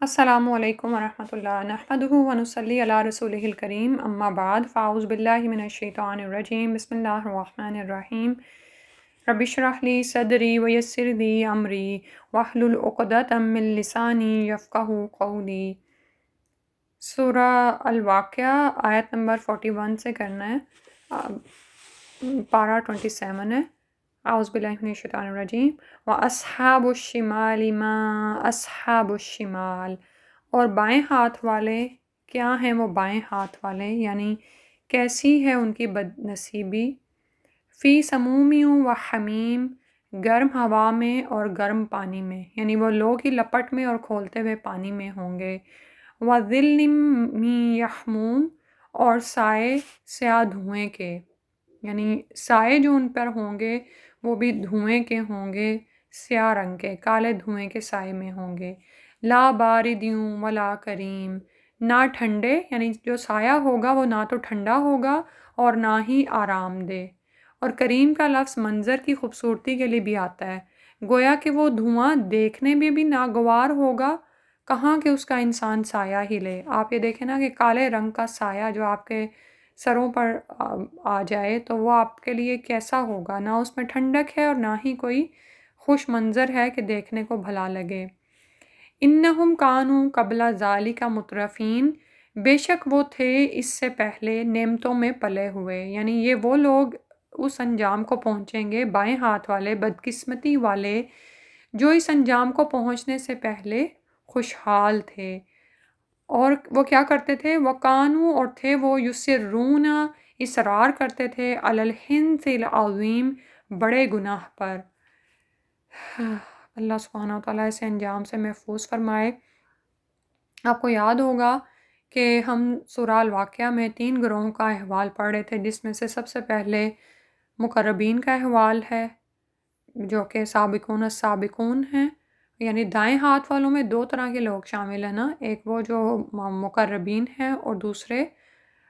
السلام علیکم ورحمۃ اللہ نحمدہ ونصلی علی رسولہ الکریم اما بعد فاعوذ باللہ من الشیطان الرجیم بسم اللہ الرحمن الرحیم رب اشرح لی صدری ویسر لی امری واحلل عقدۃ من لسانی یفقہوا قولی۔ سورہ الواقعہ آیت نمبر 41 سے کرنا ہے، پارہ 27 ہے۔ اعوذ باللہ من الشیطان الرجیم وَأَصْحَابُ الشِّمَالِ مَا أَصْحَابُ الشِّمَالِ، اور بائیں ہاتھ والے کیا ہیں وہ بائیں ہاتھ والے، یعنی کیسی ہے ان کی بد نصیبی۔ فی سموم و حمیم، گرم ہوا میں اور گرم پانی میں، یعنی وہ لوگ ہی لپٹ میں اور کھولتے ہوئے پانی میں ہوں گے۔ وَظِلٍّ مِّن یحموم، اور سائے سیاہ دھوئیں کے، یعنی سائے جو ان پر ہوں گے وہ بھی دھوئیں کے ہوں گے، سیاہ رنگ کے، کالے دھوئیں کے سائے میں ہوں گے۔ لا بارد ولا کریم، نہ ٹھنڈے، یعنی جو سایہ ہوگا وہ نہ تو ٹھنڈا ہوگا اور نہ ہی آرام دہ۔ اور کریم کا لفظ منظر کی خوبصورتی کے لیے بھی آتا ہے، گویا کہ وہ دھواں دیکھنے میں بھی ناگوار ہوگا، کہاں کہ اس کا انسان سایہ ہی لے۔ آپ یہ دیکھیں نا کہ کالے رنگ کا سایہ جو آپ کے سروں پر آ جائے تو وہ آپ کے لیے کیسا ہوگا، نہ اس میں ٹھنڈک ہے اور نہ ہی کوئی خوش منظر ہے کہ دیکھنے کو بھلا لگے۔ انہم کانوا قبل ذالک مترفین، بے شک وہ تھے اس سے پہلے نعمتوں میں پلے ہوئے، یعنی یہ وہ لوگ اس انجام کو پہنچیں گے، بائیں ہاتھ والے، بدقسمتی والے، جو اس انجام کو پہنچنے سے پہلے خوشحال تھے۔ اور وہ کیا کرتے تھے؟ وَقَانُوا، اور تھے وہ یُصِرُّونَ، اصرار کرتے تھے، عَلَى الْحِنثِ الْعَظِیمِ، بڑے گناہ پر۔ اللہ سبحانہ وتعالیٰ اسے انجام سے محفوظ فرمائے۔ آپ کو یاد ہوگا کہ ہم سورہ الواقعہ میں 3 گروہوں کا احوال پڑھ رہے تھے، جس میں سے سب سے پہلے مقربین کا احوال ہے، جو کہ سابقون السابقون ہیں، یعنی دائیں ہاتھ والوں میں 2 طرح کے لوگ شامل ہیں نا، ایک وہ جو مقربین ہیں اور دوسرے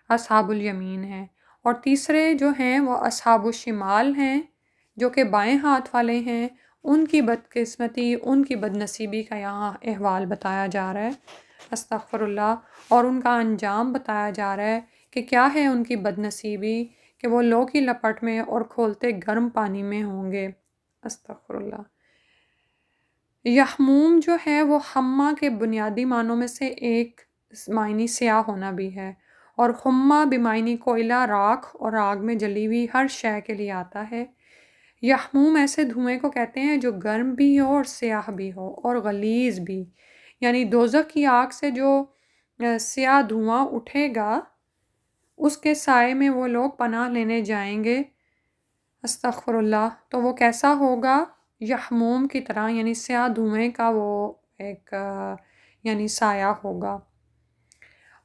اصحاب الیمین ہیں، اور تیسرے جو ہیں وہ اصحاب الشمال ہیں، جو کہ بائیں ہاتھ والے ہیں۔ ان کی بدقسمتی، ان کی بدنصیبی کا یہاں احوال بتایا جا رہا ہے، استغفر اللہ، اور ان کا انجام بتایا جا رہا ہے کہ کیا ہے ان کی بدنصیبی، کہ وہ لوگ ہی لپٹ میں اور کھولتے گرم پانی میں ہوں گے، استغفر اللہ۔ یحموم جو ہے وہ حما کے بنیادی معنوں میں سے ایک معنی سیاہ ہونا بھی ہے، اور حما بمعنی کوئلہ، راکھ اور آگ میں جلی ہوئی ہر شے کے لیے آتا ہے۔ یحموم ایسے دھوئیں کو کہتے ہیں جو گرم بھی ہو اور سیاہ بھی ہو اور غلیظ بھی، یعنی دوزخ کی آگ سے جو سیاہ دھواں اٹھے گا اس کے سائے میں وہ لوگ پناہ لینے جائیں گے، استغفر اللہ، تو وہ کیسا ہوگا؟ یحموم کی طرح، یعنی سیاہ دھوئیں کا وہ ایک یعنی سایہ ہوگا،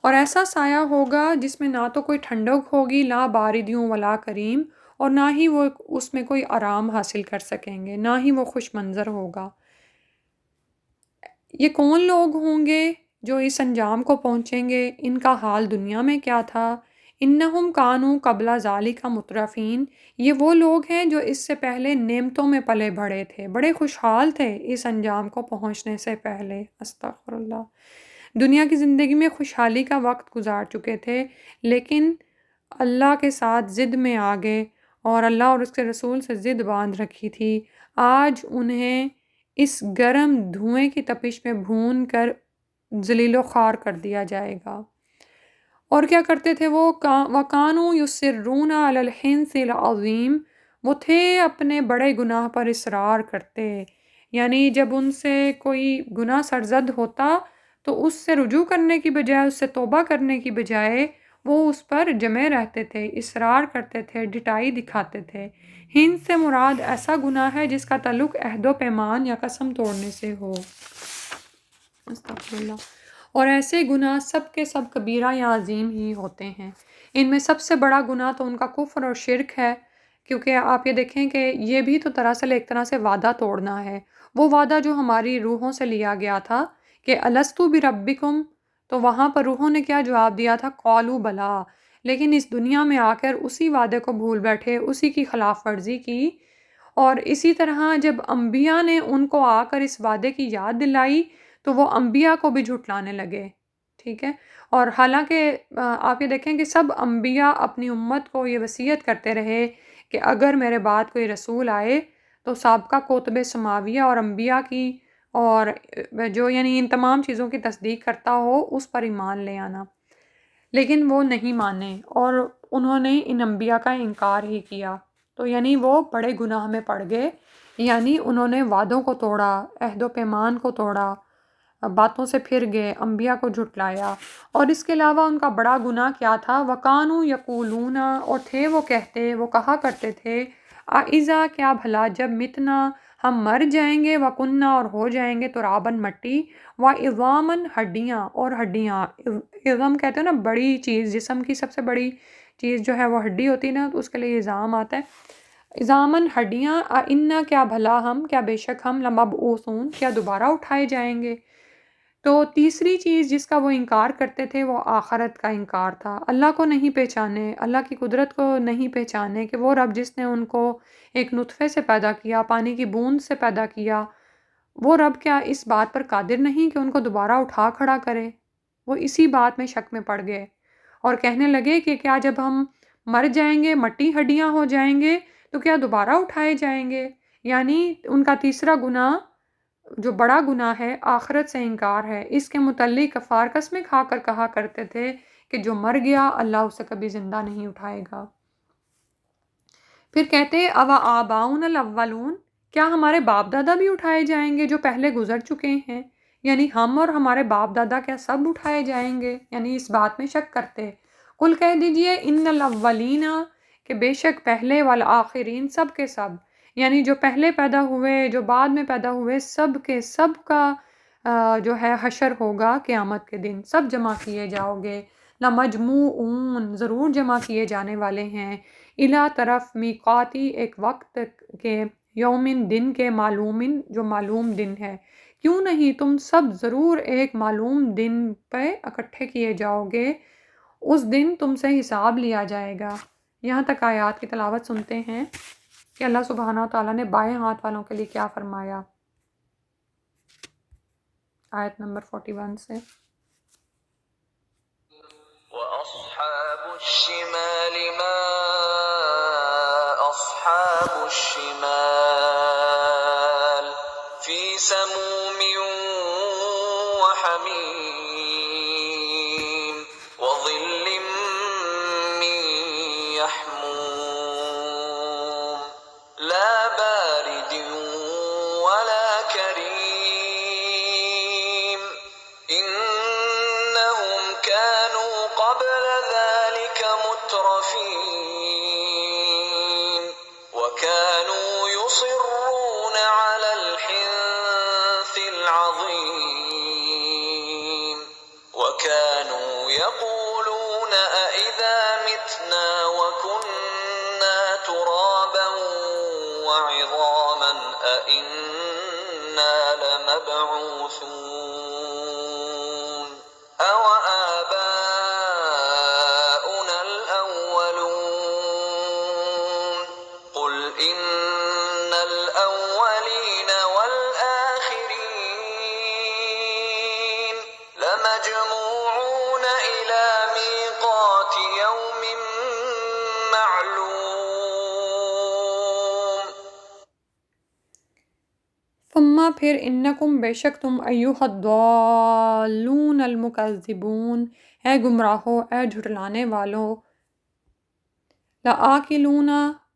اور ایسا سایہ ہوگا جس میں نہ تو کوئی ٹھنڈک ہوگی، لا باردیوں ولا کریم، اور نہ ہی وہ اس میں کوئی آرام حاصل کر سکیں گے، نہ ہی وہ خوش منظر ہوگا۔ یہ کون لوگ ہوں گے جو اس انجام کو پہنچیں گے؟ ان کا حال دنیا میں کیا تھا؟ انہم کانوا قبل ذالک مترفین، یہ وہ لوگ ہیں جو اس سے پہلے نعمتوں میں پلے بڑھے تھے، بڑے خوشحال تھے اس انجام کو پہنچنے سے پہلے، استغفر اللہ۔ دنیا کی زندگی میں خوشحالی کا وقت گزار چکے تھے، لیکن اللہ کے ساتھ ضد میں آ گئے اور اللہ اور اس کے رسول سے ضد باندھ رکھی تھی۔ آج انہیں اس گرم دھوئیں کی تپش میں بھون کر ذلیل و خوار کر دیا جائے گا۔ اور کیا کرتے تھے وہ؟ وَقَانُوا يُصِرُّونَ عَلَى الْحِنثِ الْعَظِیمِ، وہ تھے اپنے بڑے گناہ پر اصرار کرتے، یعنی جب ان سے کوئی گناہ سرزد ہوتا تو اس سے رجوع کرنے کی بجائے، اس سے توبہ کرنے کی بجائے وہ اس پر جمے رہتے تھے، اصرار کرتے تھے، ڈٹائی دکھاتے تھے۔ ہند سے مراد ایسا گناہ ہے جس کا تعلق عہد و پیمان یا قسم توڑنے سے ہو، استغفر اللہ۔ اور ایسے گناہ سب کے سب کبیرہ یا عظیم ہی ہوتے ہیں۔ ان میں سب سے بڑا گناہ تو ان کا کفر اور شرک ہے، کیونکہ آپ یہ دیکھیں کہ یہ بھی تو دراصل ایک طرح سے وعدہ توڑنا ہے، وہ وعدہ جو ہماری روحوں سے لیا گیا تھا کہ الستو بربکم، تو وہاں پر روحوں نے کیا جواب دیا تھا؟ قالوا بلا، لیکن اس دنیا میں آ کر اسی وعدے کو بھول بیٹھے، اسی کی خلاف ورزی کی، اور اسی طرح جب انبیاء نے ان کو آ کر اس وعدے کی یاد دلائی تو وہ انبیاء کو بھی جھٹلانے لگے، ٹھیک ہے۔ اور حالانکہ آپ یہ دیکھیں کہ سب انبیاء اپنی امت کو یہ وصیت کرتے رہے کہ اگر میرے بعد کوئی رسول آئے تو سابقہ کتب سماویہ اور انبیاء کی اور جو یعنی ان تمام چیزوں کی تصدیق کرتا ہو اس پر ایمان لے آنا، لیکن وہ نہیں مانے اور انہوں نے ان انبیاء کا انکار ہی کیا، تو یعنی وہ بڑے گناہ میں پڑ گئے، یعنی انہوں نے وعدوں کو توڑا، عہد و پیمان کو توڑا، باتوں سے پھر گئے، انبیاء کو جھٹلایا۔ اور اس کے علاوہ ان کا بڑا گناہ کیا تھا؟ وَقَانُوا یقولون، اور تھے وہ کہتے، وہ کہا کرتے تھے، اِذَا، کیا بھلا، جب متنا، ہم مر جائیں گے، وَكُنَّا، اور ہو جائیں گے، ترابن مٹی، وَعِظَامًا، ہڈیاں، اور ہڈیاں، عظم کہتے ہیں نا بڑی چیز، جسم کی سب سے بڑی چیز جو ہے وہ ہڈی ہوتی ہے نا، تو اس کے لیے عظام آتا ہے، عظامًا، ہڈیاں، اِنَّا، کیا بھلا ہم، کیا بے شک ہم، لَمَبْعُوثُونَ، کیا دوبارہ اٹھائے جائیں گے۔ تو تیسری چیز جس کا وہ انکار کرتے تھے وہ آخرت کا انکار تھا، اللہ کو نہیں پہچانے، اللہ کی قدرت کو نہیں پہچانے کہ وہ رب جس نے ان کو ایک نطفے سے پیدا کیا، پانی کی بوند سے پیدا کیا، وہ رب کیا اس بات پر قادر نہیں کہ ان کو دوبارہ اٹھا کھڑا کرے؟ وہ اسی بات میں شک میں پڑ گئے اور کہنے لگے کہ کیا جب ہم مر جائیں گے، مٹی ہڈیاں ہو جائیں گے، تو کیا دوبارہ اٹھائے جائیں گے؟ یعنی ان کا تیسرا گناہ جو بڑا گناہ ہے آخرت سے انکار ہے۔ اس کے متعلق کفار قسمیں کھا کر کہا کرتے تھے کہ جو مر گیا اللہ اسے کبھی زندہ نہیں اٹھائے گا۔ پھر کہتے اَوَ آبَاؤُنَا الْأَوَّلُونَ، کیا ہمارے باپ دادا بھی اٹھائے جائیں گے جو پہلے گزر چکے ہیں؟ یعنی ہم اور ہمارے باپ دادا کیا سب اٹھائے جائیں گے؟ یعنی اس بات میں شک کرتے۔ قل، کہہ دیجئے، ان الاولین، کہ بے شک پہلے، والآخرین، سب کے سب، یعنی جو پہلے پیدا ہوئے، جو بعد میں پیدا ہوئے، سب کے سب کا جو ہے حشر ہوگا قیامت کے دن، سب جمع کیے جاؤ گے۔ لمجموعون، ضرور جمع کیے جانے والے ہیں، الی، طرف، میقاتی، ایک وقت کے، یومن، دن کے، معلومن، جو معلوم دن ہے۔ کیوں نہیں تم سب ضرور ایک معلوم دن پہ اکٹھے کیے جاؤ گے، اس دن تم سے حساب لیا جائے گا۔ یہاں تک آیات کی تلاوت سنتے ہیں کہ اللہ سبحانہ و تعالیٰ نے بائیں ہاتھ والوں کے لیے کیا فرمایا، آیت نمبر 41 سے۔ وَأَصْحَابُ الشِّمَالِ مَا أَصْحَابُ الشِّمَالِ فِي سَمُومٍ وَحَمِيمٍ وَظِلٍّ مِّن يَحْمُومٍ لَا بَارِدٍ وَلَا كَرِيمٍ إِنَّهُمْ كَانُوا قَبْلَ ذَلِكَ مُتْرَفِينَ وَكَانُوا يُصِرُّونَ عَلَى الْحِنثِ الْعَظِيمِ وَكَانُوا يَقُولُونَ أَإِذَا مِتْنَا وَكُنَّا تُرَابًا وَعِظَامًا أَإِنَّا لَمَبْعُوثُونَ أَوَآبَاؤُنَا الْأَوَّلُونَ قُلْ إِنَّ الْأَوَّلِينَ وَالْآخِرِينَ لَمَجْمُوعُونَ إِلَى مِيقَاتِ يَوْمٍ مَّعْلُومٍ ثم، پھر، انکم، بے شک تم، ایھا الضالون المکذبون، اے گمراہو، اے جھٹلانے والو، لآکلون،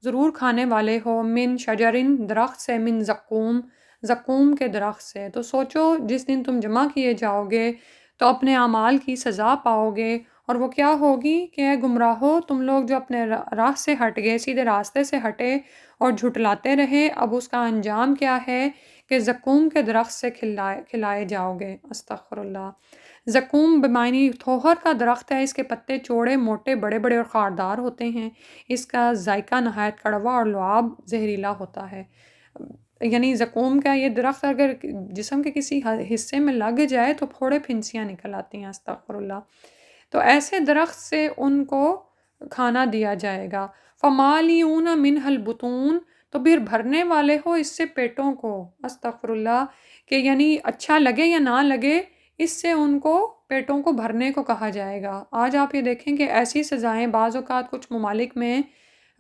ضرور کھانے والے ہو، من شجرن، درخت سے، من زقوم، زقوم کے درخت سے۔ تو سوچو جس دن تم جمع کیے جاؤ گے تو اپنے اعمال کی سزا پاؤ گے، اور وہ کیا ہوگی کہ اے گمراہو، تم لوگ جو اپنے راہ سے ہٹ گئے، سیدھے راستے سے ہٹے اور جھٹلاتے رہے، اب اس کا انجام کیا ہے کہ زقوم کے درخت سے کھلائے جاؤ گے۔ استغفر اللہ۔ زقوم بمعنی تھوہر کا درخت ہے، اس کے پتے چوڑے، موٹے، بڑے بڑے اور خاردار ہوتے ہیں، اس کا ذائقہ نہایت کڑوا اور لعاب زہریلا ہوتا ہے۔ یعنی زقوم کا یہ درخت اگر جسم کے کسی حصے میں لگ جائے تو پھوڑے پھنسیاں نکل آتی ہیں، استغفر اللہ۔ تو ایسے درخت سے ان کو کھانا دیا جائے گا۔ فمالیون منہ البطون، تو تو پھر بھرنے والے ہو اس سے پیٹوں کو، استغفر اللہ، کہ یعنی اچھا لگے یا نہ لگے، اس سے ان کو پیٹوں کو بھرنے کو کہا جائے گا۔ آج آپ یہ دیکھیں کہ ایسی سزائیں بعض اوقات کچھ ممالک میں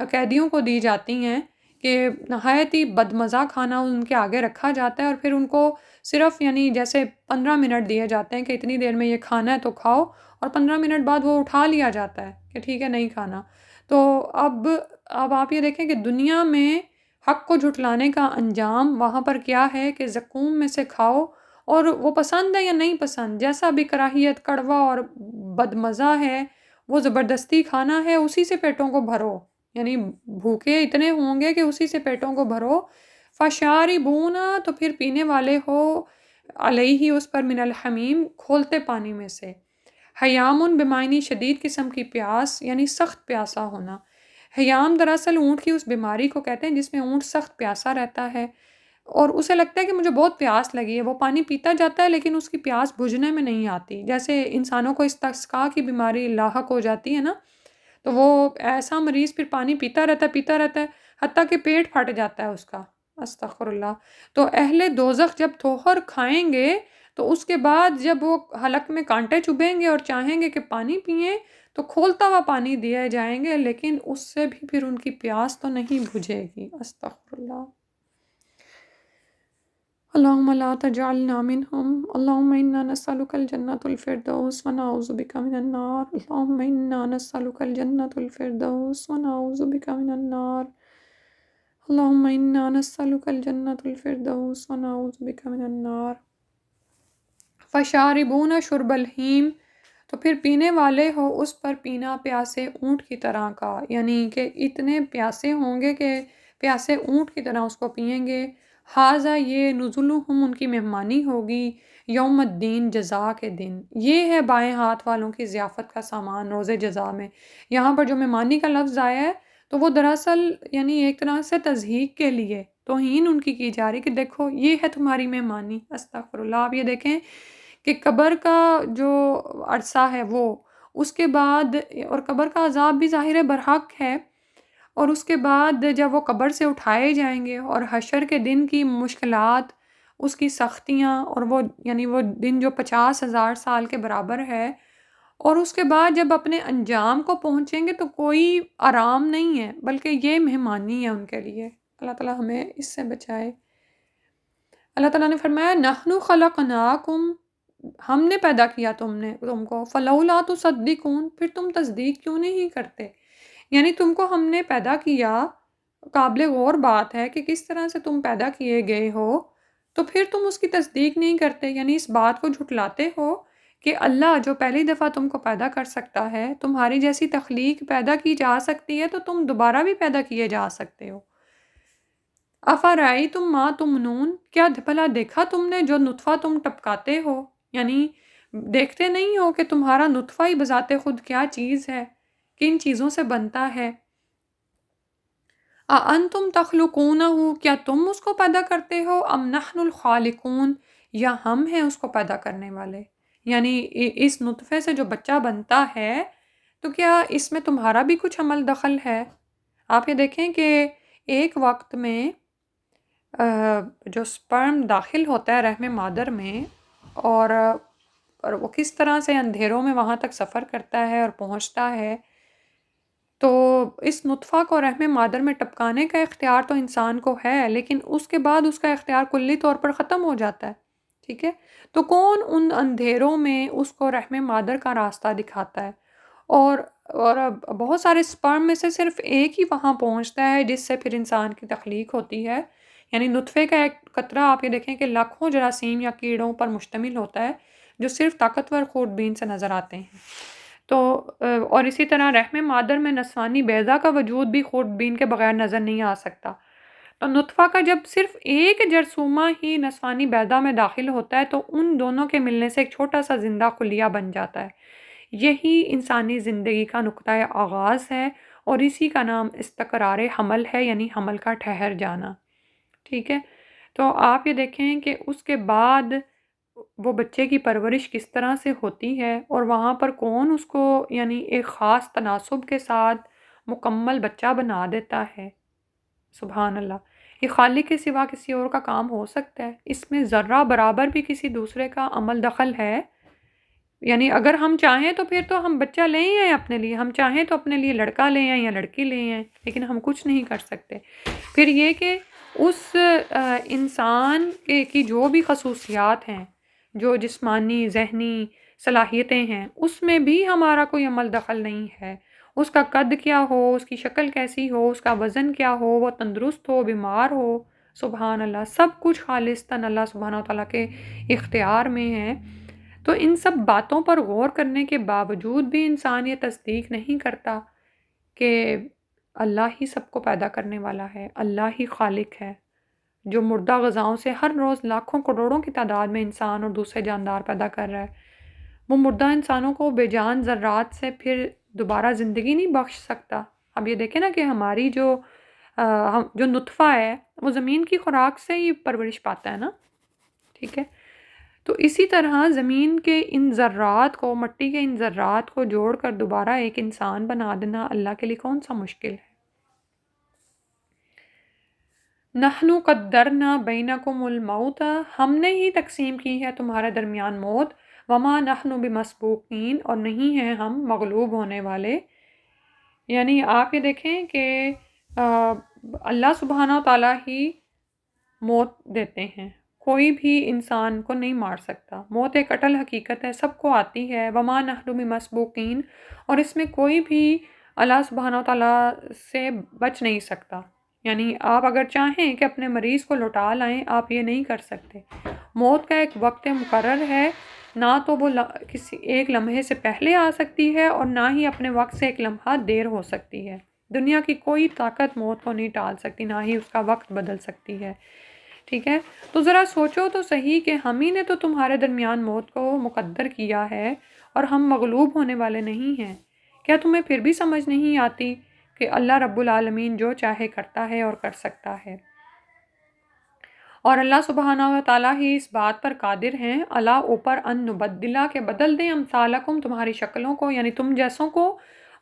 قیدیوں کو دی جاتی ہیں کہ نہایت ہی بدمزہ کھانا ان کے آگے رکھا جاتا ہے، اور پھر ان کو صرف یعنی جیسے 15 منٹ دیے جاتے ہیں کہ اتنی دیر میں یہ کھانا ہے تو کھاؤ، اور 15 منٹ بعد وہ اٹھا لیا جاتا ہے کہ ٹھیک ہے نہیں کھانا۔ تو اب آپ یہ دیکھیں کہ دنیا میں حق کو جھٹلانے کا انجام وہاں پر کیا ہے کہ زقوم میں سے کھاؤ، اور وہ پسند ہے یا نہیں پسند، جیسا بھی کراہیت، کڑوا اور بدمزہ ہے، وہ زبردستی کھانا ہے، اسی سے پیٹوں کو بھرو، یعنی بھوکے اتنے ہوں گے کہ اسی سے پیٹوں کو بھرو۔ فشاربون، تو پھر پینے والے ہو علیہ اس پر من الحمیم، کھولتے پانی میں سے۔ حیام بمعنی شدید قسم کی پیاس، یعنی سخت پیاسا ہونا۔ حیام دراصل اونٹ کی اس بیماری کو کہتے ہیں جس میں اونٹ سخت پیاسا رہتا ہے، اور اسے لگتا ہے کہ مجھے بہت پیاس لگی ہے، وہ پانی پیتا جاتا ہے لیکن اس کی پیاس بجھنے میں نہیں آتی، جیسے انسانوں کو استسقاء کی بیماری لاحق ہو جاتی ہے نا، تو وہ ایسا مریض پھر پانی پیتا رہتا ہے حتیٰ کہ پیٹ پھٹ جاتا ہے اس کا، استغفر اللہ۔ تو اہل دوزخ جب تھوہر کھائیں گے تو اس کے بعد جب وہ حلق میں کانٹے چبھیں گے اور چاہیں گے کہ پانی پئیں تو کھولتا ہوا پانی دیے جائیں گے، لیکن اس سے بھی پھر ان کی پیاس تو نہیں بجھے گی، استغفر اللہ۔ اللہم لا تجعلنا منہم، اللہم انا نسألک الجنة الفردوس ونعوذ بک من النار، اللہم انا نسألک الجنة الفردوس ونعوذ بک من النار، اللہم انا نسألک الجنة الفردوس ونعوذ بک من النار۔ فشاربون شرب الحیم، تو پھر پینے والے ہو اس پر پینا پیاسے اونٹ کی طرح کا، یعنی کہ اتنے پیاسے ہوں گے کہ پیاسے اونٹ کی طرح اس کو پئیں گے۔ حاذا، یہ نزلہم، ان کی مہمانی ہوگی، یوم الدین، جزا کے دن۔ یہ ہے بائیں ہاتھ والوں کی ضیافت کا سامان روز جزا میں۔ یہاں پر جو مہمانی کا لفظ آیا ہے تو وہ دراصل یعنی ایک طرح سے تضحیق کے لیے توہین ان کی جا رہی کہ دیکھو یہ ہے تمہاری مہمانی، استغفر اللہ۔ آپ یہ دیکھیں کہ قبر کا جو عرصہ ہے وہ، اس کے بعد، اور قبر کا عذاب بھی ظاہر برحق ہے، اور اس کے بعد جب وہ قبر سے اٹھائے جائیں گے اور حشر کے دن کی مشکلات، اس کی سختیاں، اور وہ یعنی وہ دن جو 50,000 سال کے برابر ہے، اور اس کے بعد جب اپنے انجام کو پہنچیں گے تو کوئی آرام نہیں ہے، بلکہ یہ مہمانی ہے ان کے لیے۔ اللہ تعالیٰ ہمیں اس سے بچائے۔ اللہ تعالیٰ نے فرمایا نحن خلقناکم، ہم نے پیدا کیا تم کو، فلولا تصدقون، پھر تم تصدیق کیوں نہیں کرتے؟ یعنی تم کو ہم نے پیدا کیا، قابل غور بات ہے کہ کس طرح سے تم پیدا کیے گئے ہو، تو پھر تم اس کی تصدیق نہیں کرتے، یعنی اس بات کو جھٹلاتے ہو کہ اللہ جو پہلی دفعہ تم کو پیدا کر سکتا ہے، تمہاری جیسی تخلیق پیدا کی جا سکتی ہے، تو تم دوبارہ بھی پیدا کیے جا سکتے ہو۔ افرأیتم ما تمنون، کیا بھلا دیکھا تم نے جو نطفہ تم ٹپکاتے ہو، یعنی دیکھتے نہیں ہو کہ تمہارا نطفہ ہی بذات خود کیا چیز ہے، کن چیزوں سے بنتا ہے۔ اَأَنتُمْ تَخْلُقُونَهُ، کیا تم اس کو پیدا کرتے ہو، ام نحن الخالقون، یا ہم ہیں اس کو پیدا کرنے والے؟ یعنی اس نطفے سے جو بچہ بنتا ہے تو کیا اس میں تمہارا بھی کچھ عمل دخل ہے؟ آپ یہ دیکھیں کہ ایک وقت میں جو سپرم داخل ہوتا ہے رحم مادر میں، اور وہ کس طرح سے اندھیروں میں وہاں تک سفر کرتا ہے اور پہنچتا ہے، تو اس نطفہ کو رحم مادر میں ٹپکانے کا اختیار تو انسان کو ہے، لیکن اس کے بعد اس کا اختیار کلی طور پر ختم ہو جاتا ہے، ٹھیک ہے؟ تو کون ان اندھیروں میں اس کو رحم مادر کا راستہ دکھاتا ہے؟ اور بہت سارے سپرم میں سے صرف ایک ہی وہاں پہنچتا ہے جس سے پھر انسان کی تخلیق ہوتی ہے، یعنی نطفے کا ایک قطرہ آپ یہ دیکھیں کہ لاکھوں جراثیم یا کیڑوں پر مشتمل ہوتا ہے جو صرف طاقتور خوردبین سے نظر آتے ہیں۔ تو اور اسی طرح رحم مادر میں نسوانی بیضہ کا وجود بھی خوردبین کے بغیر نظر نہیں آ سکتا۔ تو نطفہ کا جب صرف ایک جرثومہ ہی نسوانی بیضہ میں داخل ہوتا ہے تو ان دونوں کے ملنے سے ایک چھوٹا سا زندہ خلیہ بن جاتا ہے۔ یہی انسانی زندگی کا نقطۂ آغاز ہے، اور اسی کا نام استقرار حمل ہے، یعنی حمل کا ٹھہر جانا، ٹھیک ہے؟ تو آپ یہ دیکھیں کہ اس کے بعد وہ بچے کی پرورش کس طرح سے ہوتی ہے، اور وہاں پر کون اس کو یعنی ایک خاص تناسب کے ساتھ مکمل بچہ بنا دیتا ہے۔ سبحان اللہ، یہ خالق کے سوا کسی اور کا کام ہو سکتا ہے؟ اس میں ذرہ برابر بھی کسی دوسرے کا عمل دخل ہے؟ یعنی اگر ہم چاہیں تو پھر تو ہم بچہ لے آئیں اپنے لیے، ہم چاہیں تو اپنے لیے لڑکا لے آئیں یا لڑکی لے آئیں، لیکن ہم کچھ نہیں کر سکتے۔ پھر یہ کہ اس انسان کی جو بھی خصوصیات ہیں، جو جسمانی ذہنی صلاحیتیں ہیں، اس میں بھی ہمارا کوئی عمل دخل نہیں ہے۔ اس کا قد کیا ہو، اس کی شکل کیسی ہو، اس کا وزن کیا ہو، وہ تندرست ہو بیمار ہو، سبحان اللہ، سب کچھ خالصتاً اللہ سبحانہ وتعالیٰ کے اختیار میں ہے۔ تو ان سب باتوں پر غور کرنے کے باوجود بھی انسان یہ تصدیق نہیں کرتا کہ اللہ ہی سب کو پیدا کرنے والا ہے، اللہ ہی خالق ہے، جو مردہ غذاؤں سے ہر روز لاکھوں کروڑوں کی تعداد میں انسان اور دوسرے جاندار پیدا کر رہا ہے۔ وہ مردہ انسانوں کو بے جان ذرات سے پھر دوبارہ زندگی نہیں بخش سکتا۔ اب یہ دیکھیں نا کہ ہماری جو نطفہ ہے وہ زمین کی خوراک سے ہی پرورش پاتا ہے نا، ٹھیک ہے؟ تو اسی طرح زمین کے ان ذرات کو، مٹی کے ان ذرات کو جوڑ کر دوبارہ ایک انسان بنا دینا اللہ کے لیے کون سا مشکل ہے؟ نحنو قدرنا بینکم الموت، ہم نے ہی تقسیم کی ہے تمہارے درمیان موت، وما نحن بمسبوقین، اور نہیں ہیں ہم مغلوب ہونے والے۔ یعنی آپ یہ دیکھیں کہ اللہ سبحانہ تعالیٰ ہی موت دیتے ہیں، کوئی بھی انسان کو نہیں مار سکتا۔ موت ایک اٹل حقیقت ہے، سب کو آتی ہے، وما نحن بمسبوقین، اور اس میں کوئی بھی اللہ سبحانہ تعالیٰ سے بچ نہیں سکتا۔ یعنی آپ اگر چاہیں کہ اپنے مریض کو لوٹا لائیں، آپ یہ نہیں کر سکتے۔ موت کا ایک وقت مقرر ہے، نہ تو وہ کسی ایک لمحے سے پہلے آ سکتی ہے اور نہ ہی اپنے وقت سے ایک لمحہ دیر ہو سکتی ہے۔ دنیا کی کوئی طاقت موت کو نہیں ٹال سکتی، نہ ہی اس کا وقت بدل سکتی ہے، ٹھیک ہے؟ تو ذرا سوچو تو صحیح کہ ہم ہی نے تو تمہارے درمیان موت کو مقدر کیا ہے اور ہم مغلوب ہونے والے نہیں ہیں۔ کیا تمہیں پھر بھی سمجھ نہیں آتی کہ اللہ رب العالمین جو چاہے کرتا ہے اور کر سکتا ہے؟ اور اللہ سبحانہ و تعالیٰ ہی اس بات پر قادر ہیں، اللہ اوپر ان نبدلہ، کے بدل دیں امثالکم، تمہاری شکلوں کو، یعنی تم جیسوں کو،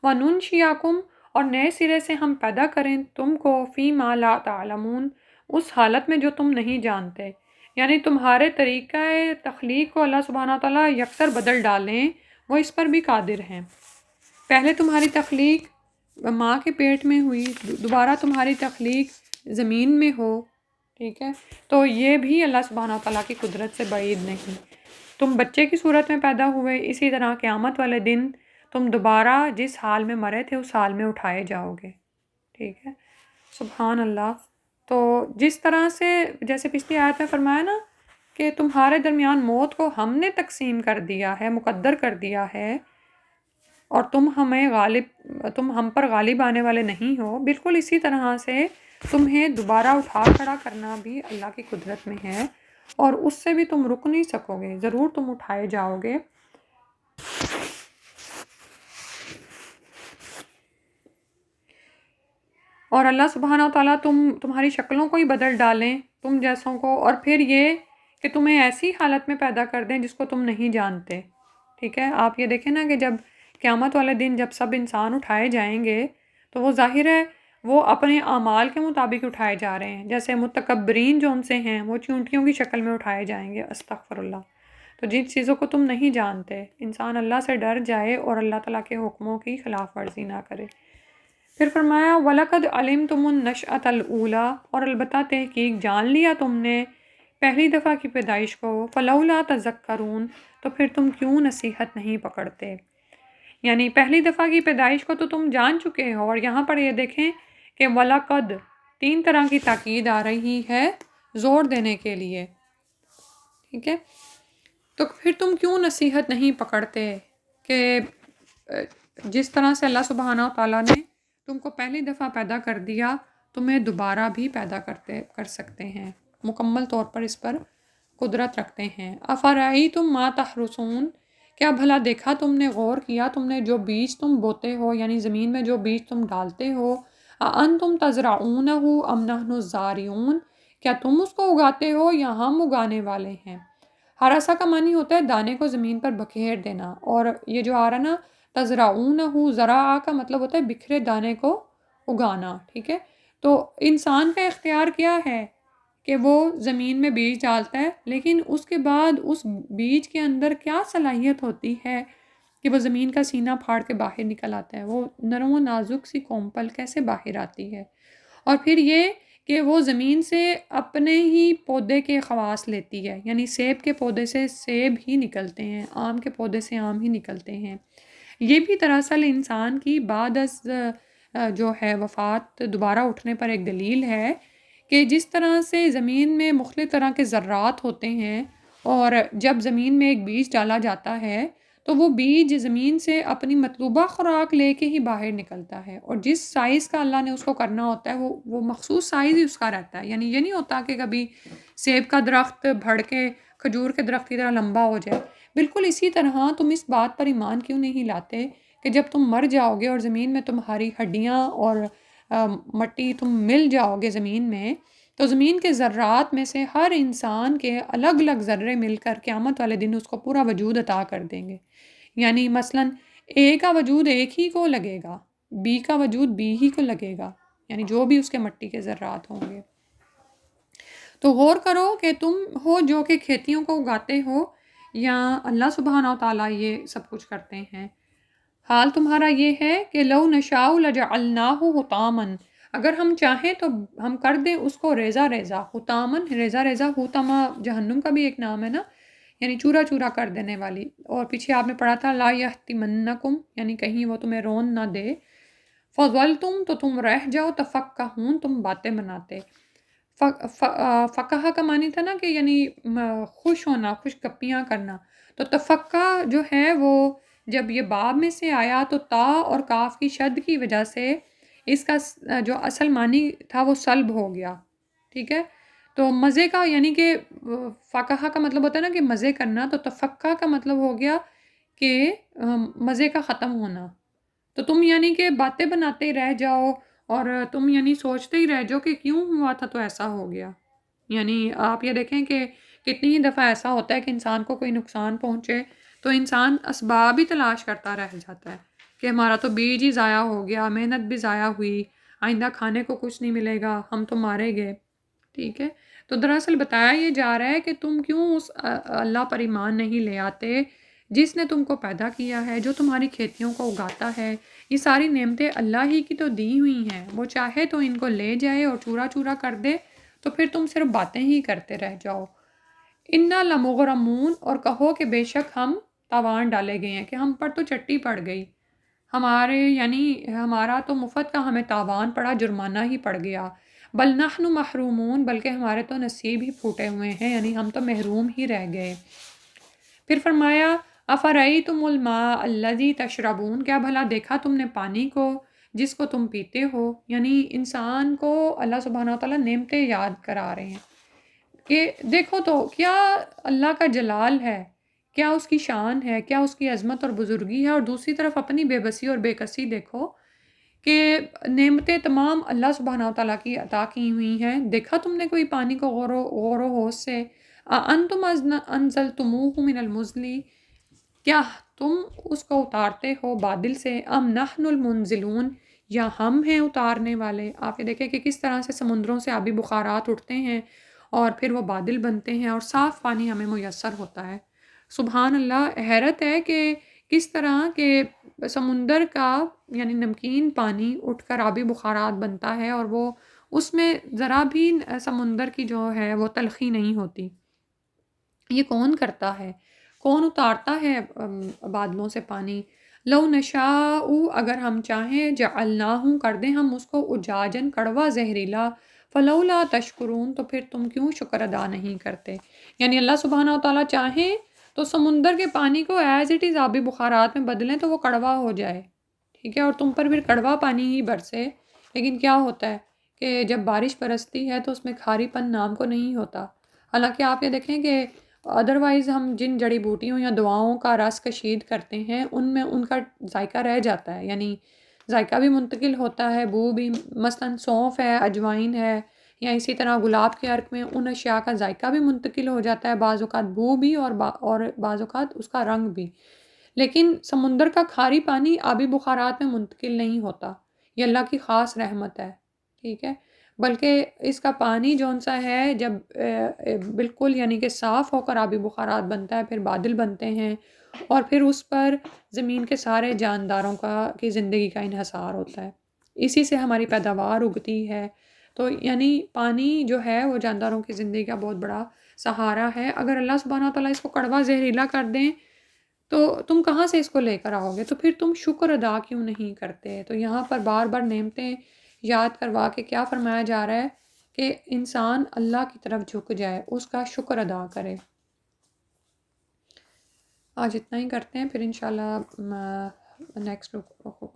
وننشئکم، اور نئے سرے سے ہم پیدا کریں تم کو، فی ما لا تعلمون، اس حالت میں جو تم نہیں جانتے۔ یعنی تمہارے طریقہ تخلیق کو اللہ سبحانہ تعالیٰ یکسر بدل ڈالیں، وہ اس پر بھی قادر ہیں۔ پہلے تمہاری تخلیق ماں کے پیٹ میں ہوئی، دوبارہ تمہاری تخلیق زمین میں ہو، ٹھیک ہے؟ تو یہ بھی اللہ سبحانہ تعالیٰ کی قدرت سے بعید نہیں۔ تم بچے کی صورت میں پیدا ہوئے، اسی طرح قیامت والے دن تم دوبارہ جس حال میں مرے تھے اس حال میں اٹھائے جاؤ گے، ٹھیک ہے؟ سبحان اللہ۔ تو جس طرح سے جیسے پچھلی آیت میں فرمایا نا کہ تمہارے درمیان موت کو ہم نے تقسیم کر دیا ہے، مقدر کر دیا ہے، اور تم ہم پر غالب آنے والے نہیں ہو، بالکل اسی طرح سے تمہیں دوبارہ اٹھا کھڑا کرنا بھی اللہ کی قدرت میں ہے، اور اس سے بھی تم رک نہیں سکو گے، ضرور تم اٹھائے جاؤ گے۔ اور اللہ سبحانہ تعالیٰ تمہاری شکلوں کو ہی بدل ڈالیں تم جیسوں کو، اور پھر یہ کہ تمہیں ایسی حالت میں پیدا کر دیں جس کو تم نہیں جانتے، ٹھیک ہے؟ آپ یہ دیکھیں نا کہ جب قیامت والے دن جب سب انسان اٹھائے جائیں گے تو وہ ظاہر ہے وہ اپنے اعمال کے مطابق اٹھائے جا رہے ہیں۔ جیسے متکبرین جو ان سے ہیں وہ چونٹیوں کی شکل میں اٹھائے جائیں گے، استغفر اللہ۔ تو جن چیزوں کو تم نہیں جانتے، انسان اللہ سے ڈر جائے اور اللہ تعالیٰ کے حکموں کی خلاف ورزی نہ کرے۔ پھر فرمایا وَلَقَدْ عَلِمْتُمُ النَّشْأَةَ الْأُولَىٰ، اور البتہ تحقیق جان لیا تم نے پہلی دفعہ کی پیدائش کو، فَلَوْلَا تَذَكَّرُونَ، تو پھر تم کیوں نصیحت نہیں پکڑتے؟ یعنی پہلی دفعہ کی پیدائش کو تو تم جان چکے ہو، اور یہاں پر یہ دیکھیں کہ وَلَقَدْ 3 طرح کی تاکید آ رہی ہے زور دینے کے لیے، ٹھیک ہے؟ تو پھر تم کیوں نصیحت نہیں پکڑتے کہ جس طرح سے اللہ سبحانہ تعالیٰ نے تم کو پہلی دفعہ پیدا کر دیا، تمہیں دوبارہ بھی پیدا کر سکتے ہیں، مکمل طور پر اس پر قدرت رکھتے ہیں۔ افرأیتم ما تحرثون، کیا بھلا دیکھا تم نے، غور کیا تم نے، جو بیج تم بوتے ہو، یعنی زمین میں جو بیج تم ڈالتے ہو، اانتم تزرعونہ ام نحن الزارعون، کیا تم اس کو اگاتے ہو یا ہم اگانے والے ہیں؟ ہراسا کا معنی ہوتا ہے دانے کو زمین پر بکھیر دینا، اور یہ جو آ رہا نا تزرعونہ، زرع کا مطلب ہوتا ہے بکھرے دانے کو اگانا، ٹھیک ہے؟ تو انسان کا اختیار کیا ہے کہ وہ زمین میں بیج ڈالتا ہے، لیکن اس کے بعد اس بیج کے اندر کیا صلاحیت ہوتی ہے کہ وہ زمین کا سینہ پھاڑ کے باہر نکل آتا ہے، وہ نرم و نازک سی کومپل کیسے باہر آتی ہے۔ اور پھر یہ کہ وہ زمین سے اپنے ہی پودے کے خواص لیتی ہے، یعنی سیب کے پودے سے سیب ہی نکلتے ہیں، آم کے پودے سے آم ہی نکلتے ہیں۔ یہ بھی دراصل انسان کی بعد از جو ہے وفات دوبارہ اٹھنے پر ایک دلیل ہے کہ جس طرح سے زمین میں مختلف طرح کے ذرات ہوتے ہیں، اور جب زمین میں ایک بیج ڈالا جاتا ہے تو وہ بیج زمین سے اپنی مطلوبہ خوراک لے کے ہی باہر نکلتا ہے، اور جس سائز کا اللہ نے اس کو کرنا ہوتا ہے وہ مخصوص سائز ہی اس کا رہتا ہے۔ یعنی یہ نہیں ہوتا کہ کبھی سیب کا درخت بڑھ کے کھجور کے درخت کی طرح لمبا ہو جائے۔ بالکل اسی طرح تم اس بات پر ایمان کیوں نہیں لاتے کہ جب تم مر جاؤ گے اور زمین میں تمہاری ہڈیاں اور مٹی تم مل جاؤ گے زمین میں، تو زمین کے ذرات میں سے ہر انسان کے الگ الگ ذرے مل کر قیامت والے دن اس کو پورا وجود عطا کر دیں گے۔ یعنی مثلاً اے کا وجود ایک ہی کو لگے گا، بی کا وجود بی ہی کو لگے گا، یعنی جو بھی اس کے مٹی کے ذرات ہوں گے۔ تو غور کرو کہ تم ہو جو کہ کھیتیوں کو اگاتے ہو، یا اللہ سبحانہ و تعالیٰ یہ سب کچھ کرتے ہیں۔ حال تمہارا یہ ہے کہ لو نشاء لجعلناہ حطاماً، اگر ہم چاہیں تو ہم کر دیں اس کو ریزہ ریزہ، حطاماً ریزہ ریزہ، حطامہ جہنم کا بھی ایک نام ہے نا، یعنی چورا چورا کر دینے والی۔ اور پیچھے آپ نے پڑھا تھا لا یحتمنکم، یعنی کہیں وہ تمہیں رون نہ دے، فظلتم تو تم رہ جاؤ، تفکہون تم باتیں بناتے۔ فقہ کا معنی تھا نا کہ یعنی خوش ہونا، خوش گپیاں کرنا۔ تو تفقہ جو ہے وہ جب یہ باب میں سے آیا تو تا اور کاف کی شد کی وجہ سے اس کا جو اصل معنی تھا وہ سلب ہو گیا، ٹھیک ہے۔ تو مزے کا یعنی کہ فقہ کا مطلب ہوتا ہے نا کہ مزے کرنا، تو تفقہ کا مطلب ہو گیا کہ مزے کا ختم ہونا۔ تو تم یعنی کہ باتیں بناتے ہی رہ جاؤ، اور تم یعنی سوچتے ہی رہ جاؤ کہ کیوں ہوا تھا تو ایسا ہو گیا۔ یعنی آپ یہ دیکھیں کہ کتنی ہی دفعہ ایسا ہوتا ہے کہ انسان کو کوئی نقصان پہنچے تو انسان اسباب ہی تلاش کرتا رہ جاتا ہے کہ ہمارا تو بیج ہی ضائع ہو گیا، محنت بھی ضائع ہوئی، آئندہ کھانے کو کچھ نہیں ملے گا، ہم تو مارے گئے، ٹھیک ہے۔ تو دراصل بتایا یہ جا رہا ہے کہ تم کیوں اس اللہ پر ایمان نہیں لے آتے جس نے تم کو پیدا کیا ہے، جو تمہاری کھیتیوں کو اگاتا ہے۔ یہ ساری نعمتیں اللہ ہی کی تو دی ہوئی ہیں، وہ چاہے تو ان کو لے جائے اور چورا چورا کر دے، تو پھر تم صرف باتیں ہی کرتے رہ جاؤ۔ انا لمغرمون، اور کہو کہ بے شک ہم تاوان ڈالے گئے ہیں، کہ ہم پر تو چٹی پڑ گئی، ہمارے یعنی ہمارا تو مفت کا ہمیں تاوان پڑا، جرمانہ ہی پڑ گیا۔ بل نحن محرومون، بلکہ ہمارے تو نصیب ہی پھوٹے ہوئے ہیں، یعنی ہم تو محروم ہی رہ گئے۔ پھر فرمایا افرأیتم الماء الذی تشربون، کیا بھلا دیکھا تم نے پانی کو جس کو تم پیتے ہو؟ یعنی انسان کو اللہ سبحانہ و تعالیٰ نعمتیں یاد کرا رہے ہیں کہ دیکھو تو کیا اللہ کا جلال ہے، کیا اس کی شان ہے، کیا اس کی عظمت اور بزرگی ہے، اور دوسری طرف اپنی بے بسی اور بے کسی دیکھو کہ نعمتیں تمام اللہ سبحانہ و تعالیٰ کی عطا کی ہوئی ہیں۔ دیکھا تم نے کوئی پانی کو غور و ہوش سے؟ انتم انزلتموہ من المزلی، کیا تم اس کو اتارتے ہو بادل سے؟ ام نحن المنزلون، یا ہم ہیں اتارنے والے؟ آپ یہ دیکھیں کہ کس طرح سے سمندروں سے آبی بخارات اٹھتے ہیں اور پھر وہ بادل بنتے ہیں اور صاف پانی ہمیں میسر ہوتا ہے۔ سبحان اللہ، حیرت ہے کہ کس طرح کہ سمندر کا یعنی نمکین پانی اٹھ کر آبی بخارات بنتا ہے، اور وہ اس میں ذرا بھی سمندر کی جو ہے وہ تلخی نہیں ہوتی۔ یہ کون کرتا ہے؟ کون اتارتا ہے بادلوں سے پانی؟ لو نشاء، اگر ہم چاہیں، جعلناہ کر دیں ہم اس کو اجاجن کڑوا زہریلا، فلولا تشکرون تو پھر تم کیوں شکر ادا نہیں کرتے؟ یعنی اللہ سبحانہ و تعالیٰ چاہیں تو سمندر کے پانی کو ایز اٹ از آبی بخارات میں بدلیں تو وہ کڑوا ہو جائے، ٹھیک ہے، اور تم پر پھر کڑوا پانی ہی برسے۔ لیکن کیا ہوتا ہے کہ جب بارش برستی ہے تو اس میں کھاری پن نام کو نہیں ہوتا۔ حالانکہ آپ یہ دیکھیں کہ ادروائز ہم جن جڑی بوٹیوں یا دواؤں کا رس کشید کرتے ہیں ان میں ان کا ذائقہ رہ جاتا ہے، یعنی ذائقہ بھی منتقل ہوتا ہے، بو بھی، مثلاً سونف ہے، اجوائن ہے، یا اسی طرح گلاب کے عرق میں ان اشیاء کا ذائقہ بھی منتقل ہو جاتا ہے، بعض اوقات بو بھی اور بعض اوقات اس کا رنگ بھی۔ لیکن سمندر کا کھاری پانی آبی بخارات میں منتقل نہیں ہوتا، یہ اللہ کی خاص رحمت ہے، ٹھیک ہے۔ بلکہ اس کا پانی جون سا ہے جب بالکل یعنی کہ صاف ہو کر آبی بخارات بنتا ہے، پھر بادل بنتے ہیں اور پھر اس پر زمین کے سارے جانداروں کی زندگی کا انحصار ہوتا ہے، اسی سے ہماری پیداوار اگتی ہے۔ تو یعنی پانی جو ہے وہ جانداروں کی زندگی کا بہت بڑا سہارا ہے۔ اگر اللہ سبحانہ تعالیٰ اس کو کڑوا زہریلا کر دیں تو تم کہاں سے اس کو لے کر آؤ گے؟ تو پھر تم شکر ادا کیوں نہیں کرتے؟ تو یہاں پر بار بار نعمتیں یاد کروا کے کیا فرمایا جا رہا ہے کہ انسان اللہ کی طرف جھک جائے، اس کا شکر ادا کرے۔ آج اتنا ہی کرتے ہیں، پھر انشاءاللہ نیکسٹ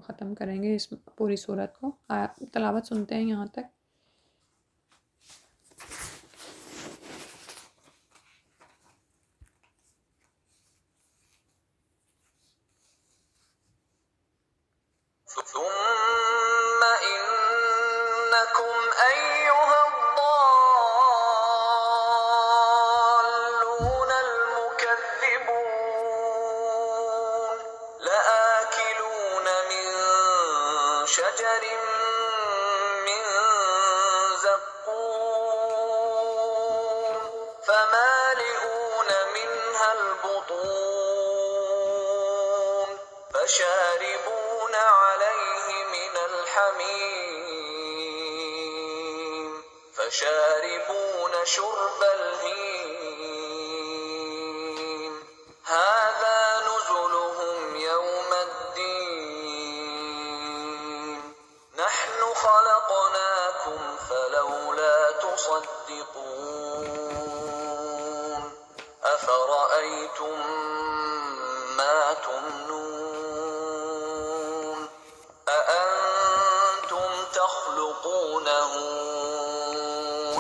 ختم کریں گے اس پوری صورت کو۔ تلاوت سنتے ہیں یہاں تک۔ ثم إنكم أيها الضالون المكذبون لآكلون من شجر من زقوم فمالئون منها البطون فشاربون عليه من الحميم فشاربون شرب الهيم هذا نزلهم يوم الدين نحن خلقناكم فلولا تصدقون أفرأيتم ما تمنون أأنتم تخلقونه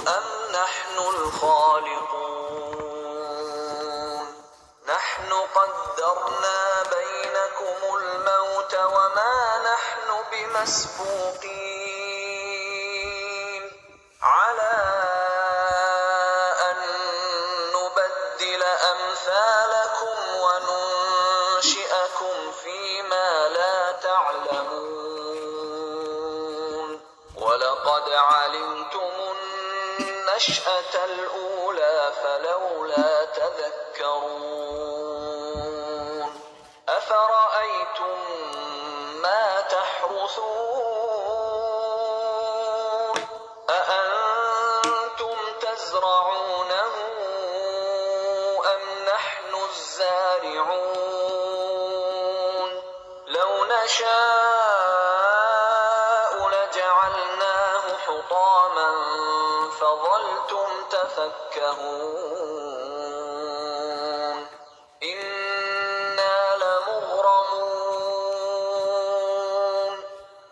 أم نحن الخالقون نحن قدرنا بينكم الموت وما نحن بمسبوقين على أن نبدل أمثالكم وننشئكم فيما لا تعلمون ولقد علمتم النشأة الأولى فلولا تذكرون أفرأيتم ما تحرثون أأنتم تزرعونه أم نحن الزارعون لو نشاء لجعلناه حطاما فظلتم تفكهون إنا لمغرمون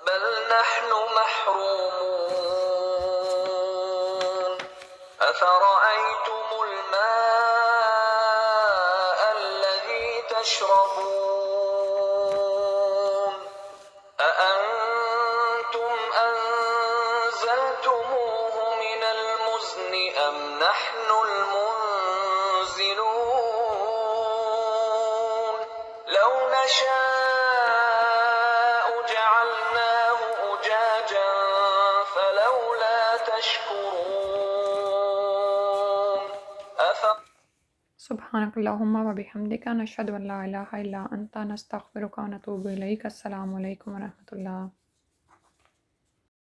بل نحن محرومون أفرأيتم الماء الذي تشربون أأنتم أنزلتموه من المزن أم نحن المنزلون لو نشاء جعلناه أجاجا فلولا تشكرون سبحانک اللہم و بحمدک نشہد ان لا الہ الا انت نستغفرک و نتوب الیک۔ السلام علیکم و رحمۃ اللہ۔